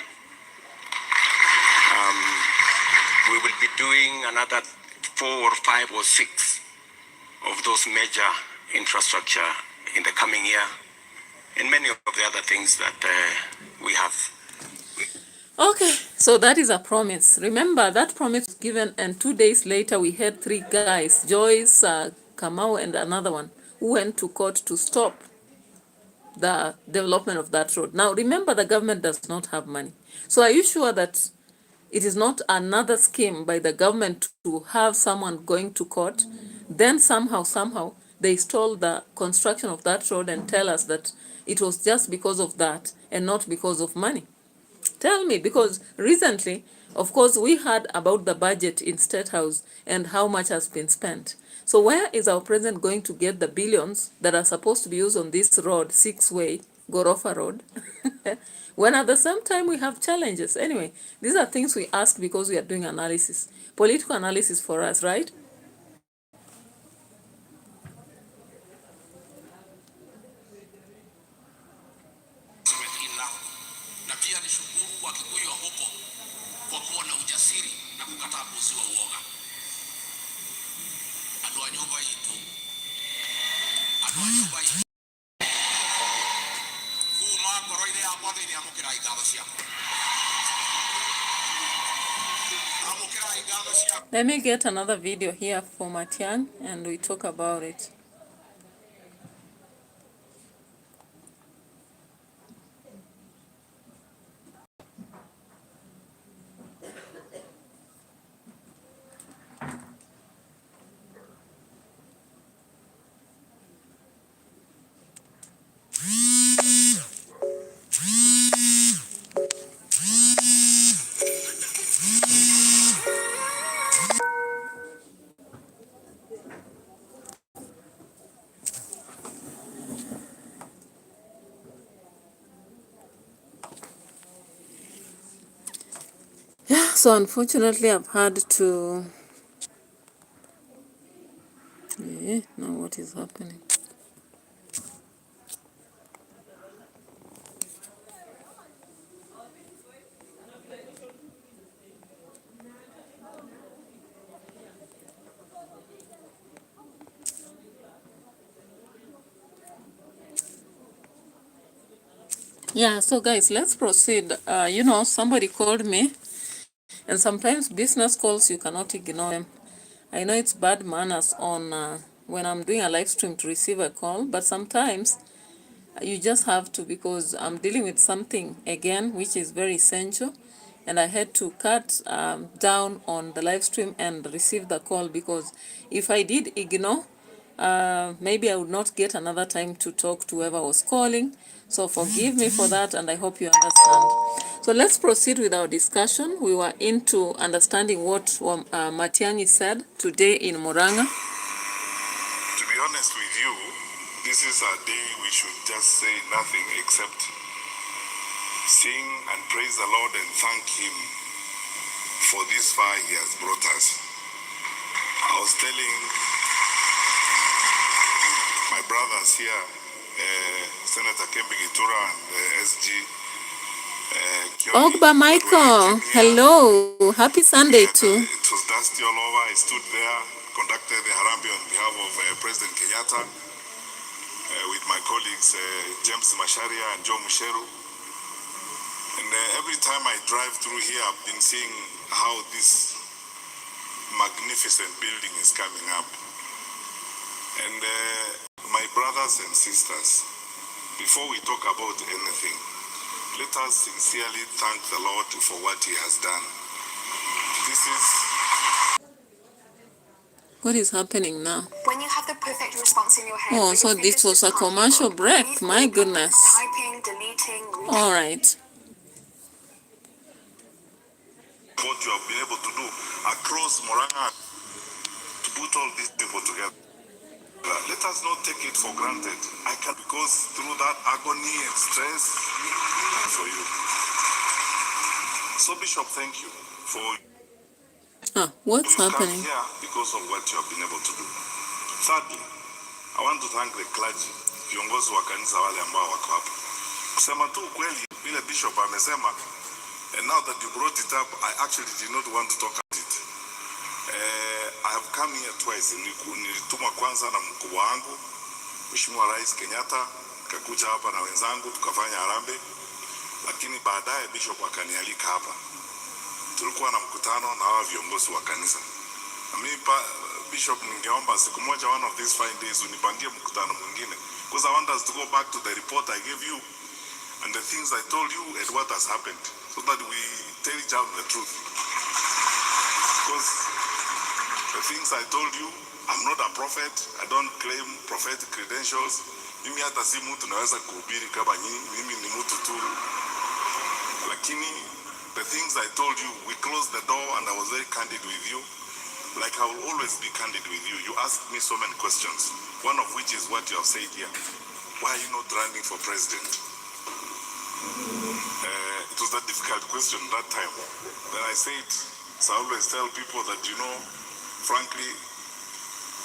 We will be doing another 4 or 5 or 6 of those major infrastructure in the coming year, and many of the other things that we have. Okay, so that is a promise. Remember, that promise was given, and 2 days later we had 3 guys, Joyce, Kamau, and another one, who went to court to stop the development of that road. Now, remember, the government does not have money. So are you sure that it is not another scheme by the government to have someone going to court, then somehow, they stole the construction of that road and tell us that it was just because of that and not because of money? Tell me, because recently, of course, we heard about the budget in State House and how much has been spent. So where is our president going to get the billions that are supposed to be used on this road, 6-way, Gorofa Road, when at the same time we have challenges? Anyway, these are things we ask because we are doing analysis, political analysis for us, right? Let me get another video here for Matiangi and we talk about it. So unfortunately, I've had to... now what is happening? Yeah, so guys, let's proceed. Somebody called me, and sometimes business calls, you cannot ignore them. I know it's bad manners on when I'm doing a live stream to receive a call, but sometimes you just have to, because I'm dealing with something again which is very essential, and I had to cut down on the live stream and receive the call, because if I did ignore, maybe I would not get another time to talk to whoever was calling. So forgive me for that, and I hope you understand. So let's proceed with our discussion. We were into understanding what Matiangi said today in Murang'a. To be honest with you, this is a day we should just say nothing except sing and praise the Lord and thank Him for this far He has brought us. I was telling my brothers here, Senator Kembi Gitura and SG Ogba Michael, hello. Happy Sunday too. It was dusty all over. I stood there, conducted the Harambee on behalf of President Kenyatta with my colleagues James Masharia and Joe Musheru. And every time I drive through here, I've been seeing how this magnificent building is coming up. And my brothers and sisters, before we talk about anything, let us sincerely thank the Lord for what He has done. What is happening now? When you have the perfect response in your head, oh, so this was a commercial break. My goodness. Typing, deleting, all right. What you have been able to do across Murang'a to put all these people together. Let us not take it for granted. Because through that agony and stress for you. So Bishop, thank you for what's happening here because of what you have been able to do. Thirdly, I want to thank the clergy, viongozi wa kanisa wale ambao wako hapa. Kusema tu kweli vile Bishop amesema, and now that you brought it up, I actually did not want to talk about it. I have come here twice. Nilitumwa kwanza na mkubwa wangu Mheshimiwa Rais Kenyatta, nikakuja hapa na wenzangu tukafanya harambee, lakini baadaye Bishop akanialika hapa. Tulikuwa na mkutano na hawa viongozi wa kanisa. Mimi Bishop, ningeomba siku moja, one of these fine days, unipangie mkutano mwingine, because I want us to go back to the report I gave you and the things I told you and what has happened, so that we tell each other the truth. Because the things I told you, I'm not a prophet. I don't claim prophetic credentials. Mimi hata si mtu naweza kuhubiri kama nyinyi. Mimi ni mtu tu. Lakini the things I told you, we closed the door and I was very candid with you. Like I will always be candid with you. You asked me so many questions, one of which is what you have said here. Why are you not running for president? It was a difficult question that time. Then I said, so I always tell people that, frankly,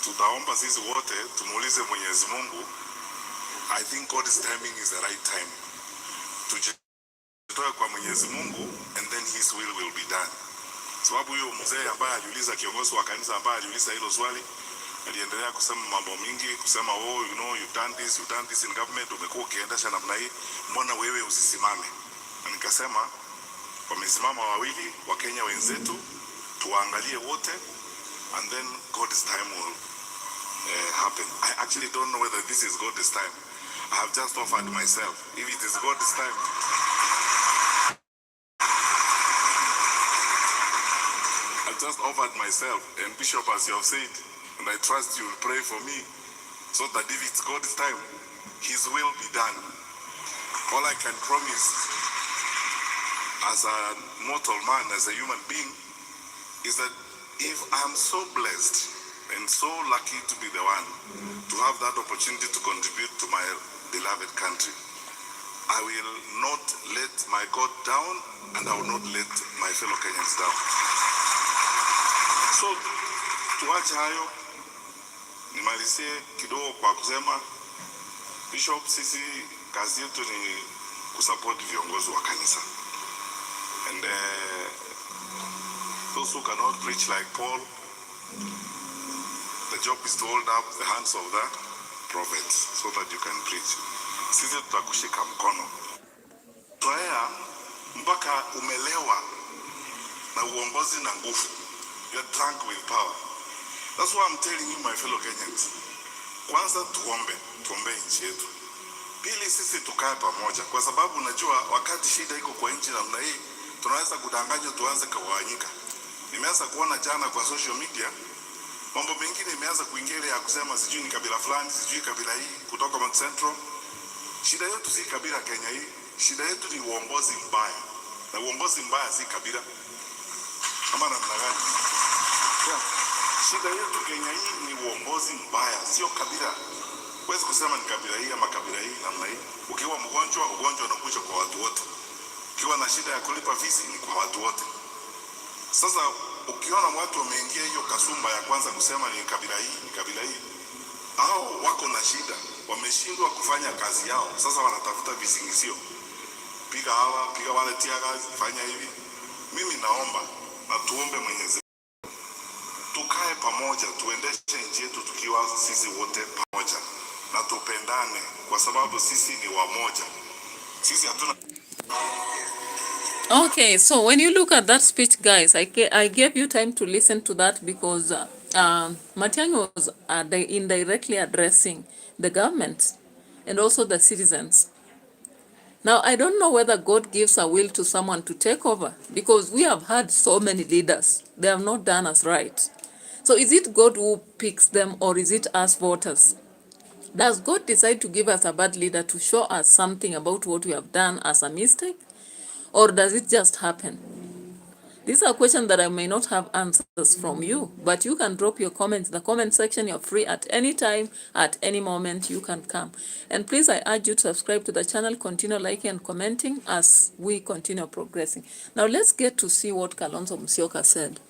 tutaomba sisi wote tumuulize Mwenyezi Mungu. I think God's timing is the right time. Tujitoe kwa Mwenyezi Mungu and then His will be done. Sababu huyo mzee ambaye aliuliza, kiongozi wa kanisa ambaye aliuliza hilo swali, aliendelea kusema mambo mingi, kusema you've done this in government, umekuwa ukiendesha namna hii, mbona wewe usisimame? Na nikasema wamesimama wawili wa Kenya wenzetu, tuwaangalie wote and then God's time will happen. I actually don't know whether this is God's time. I have just offered myself. If it is God's time, I just offered myself, and Bishop, as you have said, and I trust you will pray for me, so that if it's God's time, His will be done. All I can promise as a mortal man, as a human being, is that if I'm so blessed and so lucky to be the one to have that opportunity to contribute to my beloved country, I will not let my God down, and I will not let my fellow Kenyans down. So tuache hayo, nimalizie kidogo kwa kusema Bishop, sisi kazi yetu ni kusupport viongozi wa kanisa. And those who cannot preach like Paul, the job is to hold up the hands of the prophets so that you can preach. Sisi tutakushika mkono. Toea mpaka umelewa na uongozi na nguvu. You're drunk with power. That's why I'm telling you, my fellow Kenyans. Kwanza tuombe nchi yetu. Pili, sisi tukae pamoja, kwa sababu unajua wakati shida iko kwa nchi namna hii, tunaweza kudanganywa tuanze kugawanyika. Nimeanza kuona jana kwa social media mambo mengine imeanza kuingia ya kusema sijui ni kabila fulani, sijui kabila hii kutoka Mount Central. Shida yetu si kabila Kenya hii. Shida yetu ni uongozi mbaya. Na uongozi mbaya si kabila. Kama namna gani? Shida yetu Kenya hii ni uongozi mbaya, sio kabila. Huwezi kusema ni kabila hii ama kabila hii namna hii. Ukiwa mgonjwa, ugonjwa unakuja kwa watu wote. Ukiwa na shida ya kulipa fees ni kwa watu wote. Sasa ukiona watu wameingia hiyo kasumba ya kwanza kusema ni kabila hii, hao wako na shida, wameshindwa kufanya kazi yao. Sasa wanatafuta visingizio. Piga hawa, piga wale, teargassed, fanya hivi. Mimi naomba na tuombe Mwenyezi tukae pamoja, tuendeshe nchi yetu tukiwa sisi wote pamoja na tupendane, kwa sababu sisi ni wamoja. Sisi hatuna. Okay, so when you look at that speech, guys, I gave you time to listen to that because Matiangi was indirectly addressing the government and also the citizens. Now, I don't know whether God gives a will to someone to take over, because we have had so many leaders. They have not done us right. So is it God who picks them, or is it us voters? Does God decide to give us a bad leader to show us something about what we have done as a mistake? Or does it just happen? These are questions that I may not have answers from you, but you can drop your comments in the comment section. You're free at any time, at any moment, you can come. And please, I urge you to subscribe to the channel, continue liking and commenting as we continue progressing. Now let's get to see what Kalonzo Musyoka said.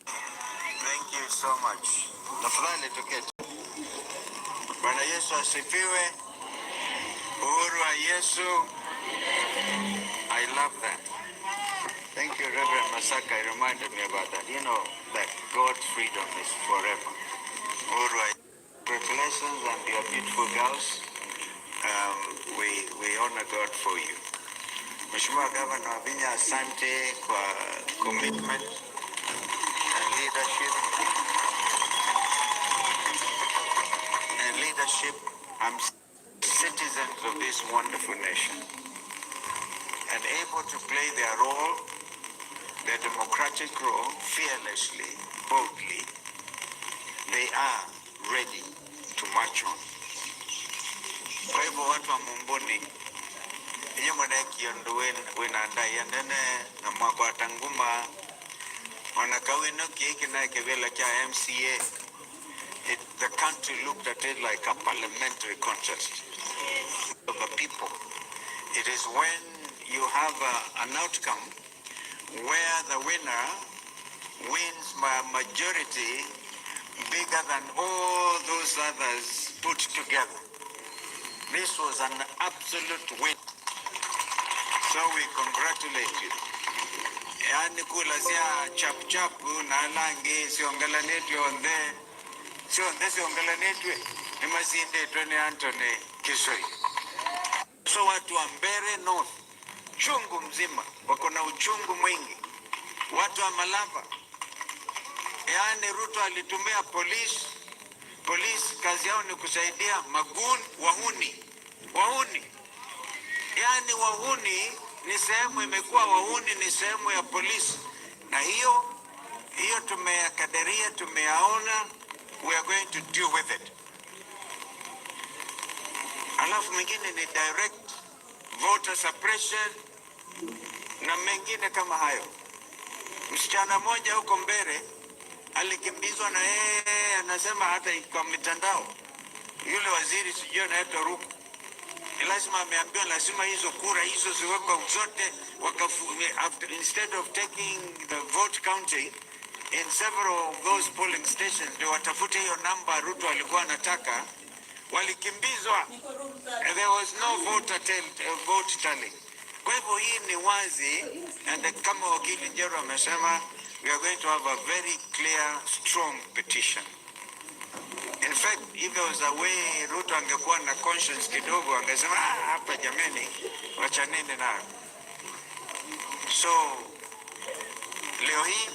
Thank you so much. Tafadhali tuketi. Bwana Yesu asifiwe. Uhuru wa Yesu. I love that. Thank you, Reverend Masaka. You reminded me about that. You know that God's freedom is forever. Uhuru wa Yesu. Congratulations and your beautiful girls. We honor God for you. Mheshimiwa Governor Vinya, asante kwa commitment and leadership. I'm citizens of this wonderful nation and able to play their role, their democratic role, fearlessly, boldly. They are ready to march on. Kwa hivyo watu wa Mumbuni, inye mwadaki yondo wenanda yandene na mwakwa nguma wanakawino kieki na kevela kia MCA. The country looked at it like a parliamentary contest of the people. It is when you have an outcome where the winner wins by a majority bigger than all those others put together. This was an absolute win. So we congratulate you. Yani kula siya chap-chapu na langi siongala netu yonde. Siongala siongala netu ni masinde tuene Anthony Kisoi. So watu wa Mbeere North, chungu mzima, wako na uchungu mwingi. Watu wa Malava, yani Ruto alitumia polisi kazi yao ni kusaidia magun wahuni. Yani wahuni ni sehemu, imekuwa wahuni ni sehemu ya polisi. Na hiyo tumeyakadiria, tumeyaona, we are going to deal with it. Alafu mengine ni direct voter suppression na mengine kama hayo. Msichana moja huko Mbeere alikimbizwa na yeye, anasema hata kwa mitandao, yule waziri sijui anaitwa Ruku, lazima ameambiwa lazima hizo kura hizo ziwekwe zote, instead of taking the vote counting in several of those polling stations, ndio watafute hiyo namba Ruto alikuwa anataka, walikimbizwa. There was no vote tally. Kwa hivyo hii ni wazi, and kama wakili Njero amesema, we are going to have a very clear, strong petition. In fact, if there was a way Ruto angekuwa na conscience kidogo, angesema hapa jameni, wachaneni nayo. So leo hii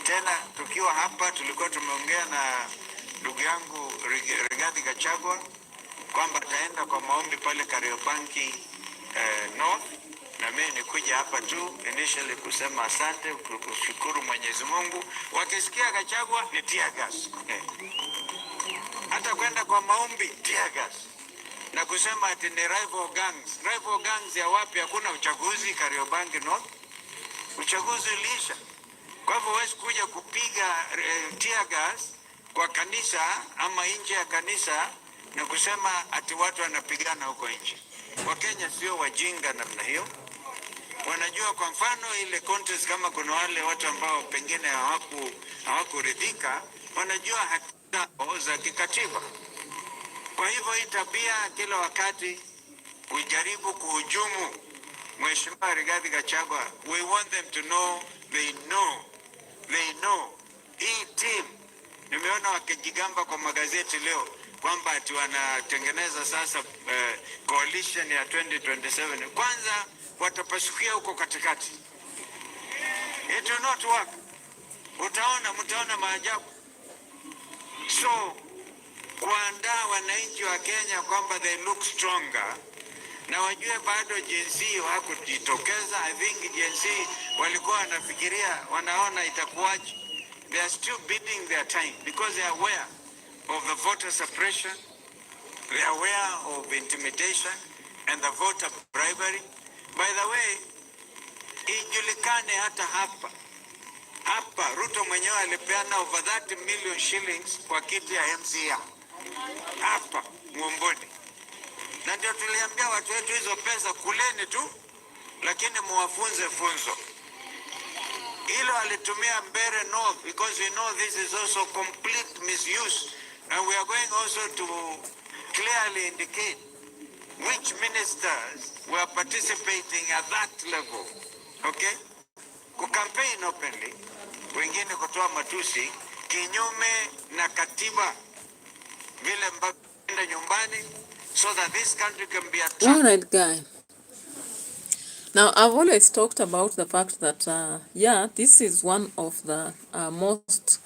tena tukiwa hapa, tulikuwa tumeongea na ndugu yangu Rigathi Gachagua kwamba ataenda kwa maombi pale Kariobangi North, na mimi nikuja hapa tu initially kusema asante, kushukuru Mwenyezi Mungu. Wakisikia Gachagua ni tear gas. Hata kwenda kwa maombi tear gas. Na kusema ati ni rival gangs. Rival gangs ya wapi? Hakuna uchaguzi Kariobangi North. Uchaguzi uliisha. Kwa hivyo huwezi kuja kupiga tear gas kwa kanisa ama nje ya kanisa na kusema ati watu wanapigana huko nje. Wakenya sio wajinga namna hiyo. Wanajua kwa mfano ile contest, kama kuna wale watu ambao pengine hawakuridhika, wanajua haki zao za kikatiba. Kwa hivyo hii tabia kila wakati kujaribu kuhujumu Mheshimiwa Rigathi Gachagua, we want them to know they know. Hii team nimeona wakijigamba kwa magazeti leo kwamba ati wanatengeneza sasa coalition ya 2027. Kwanza watapasukia huko katikati. It will not work. Mtaona maajabu. So kuandaa wananchi wa Kenya kwamba they look stronger, na wajue bado Gen Z hawakujitokeza. I think Gen Z walikuwa wanafikiria, wanaona itakuwaje. They are still bidding their time because they are aware of the voter suppression, they are aware of intimidation and the voter bribery. By the way, ijulikane hata hapa Ruto mwenyewe alipeana over 30 million shillings kwa kiti ya MCA hapa Mwomboni, na ndio tuliambia watu wetu hizo pesa kuleni tu, lakini muwafunze funzo. Hilo alitumia Mbeere North because we know this is also complete misuse, and we are going also to clearly indicate which ministers were participating at that level. Okay? Kukampeni openly, wengine kutoa matusi kinyume na katiba vile mbanda nyumbani, so that this country can be a All right, guy. Now, I've always talked about the fact that, yeah, this is one of the most,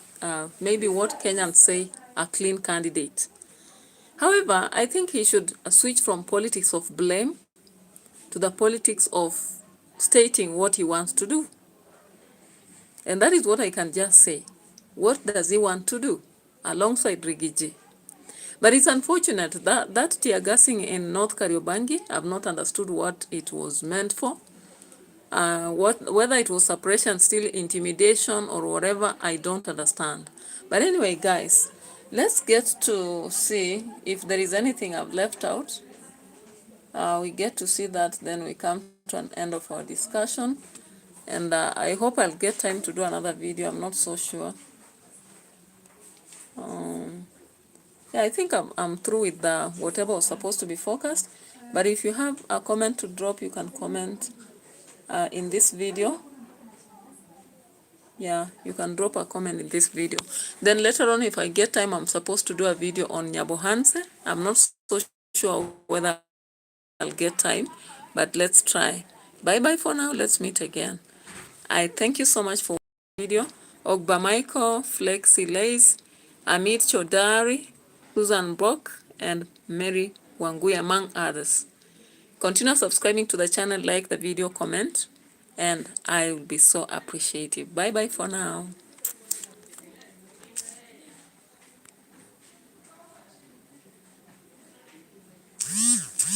maybe what Kenyans say, a clean candidate. However, I think he should switch from politics of blame to the politics of stating what he wants to do. And that is what I can just say. What does he want to do alongside Rigiji? But it's unfortunate that tear gassing in North Kariobangi, I've not understood what it was meant for. Whether it was suppression, still intimidation, or whatever, I don't understand. But anyway, guys, let's get to see if there is anything I've left out. We get to see that, then we come to an end of our discussion. And I hope I'll get time to do another video. I'm not so sure. Yeah, I think I'm through with the whatever was supposed to be focused. But if you have a comment to drop, you can comment in this video. Yeah, you can drop a comment in this video. Then later on, if I get time, I'm supposed to do a video on Nyabohanse. I'm not so sure whether I'll get time, but let's try. Bye-bye for now. Let's meet again. I thank you so much for the video. Ogba Michael, Flexi Lace, Amit Chodari, Susan Brock, and Mary Wangui, among others. Continue subscribing to the channel, like the video, comment, and I will be so appreciative. Bye-bye for now.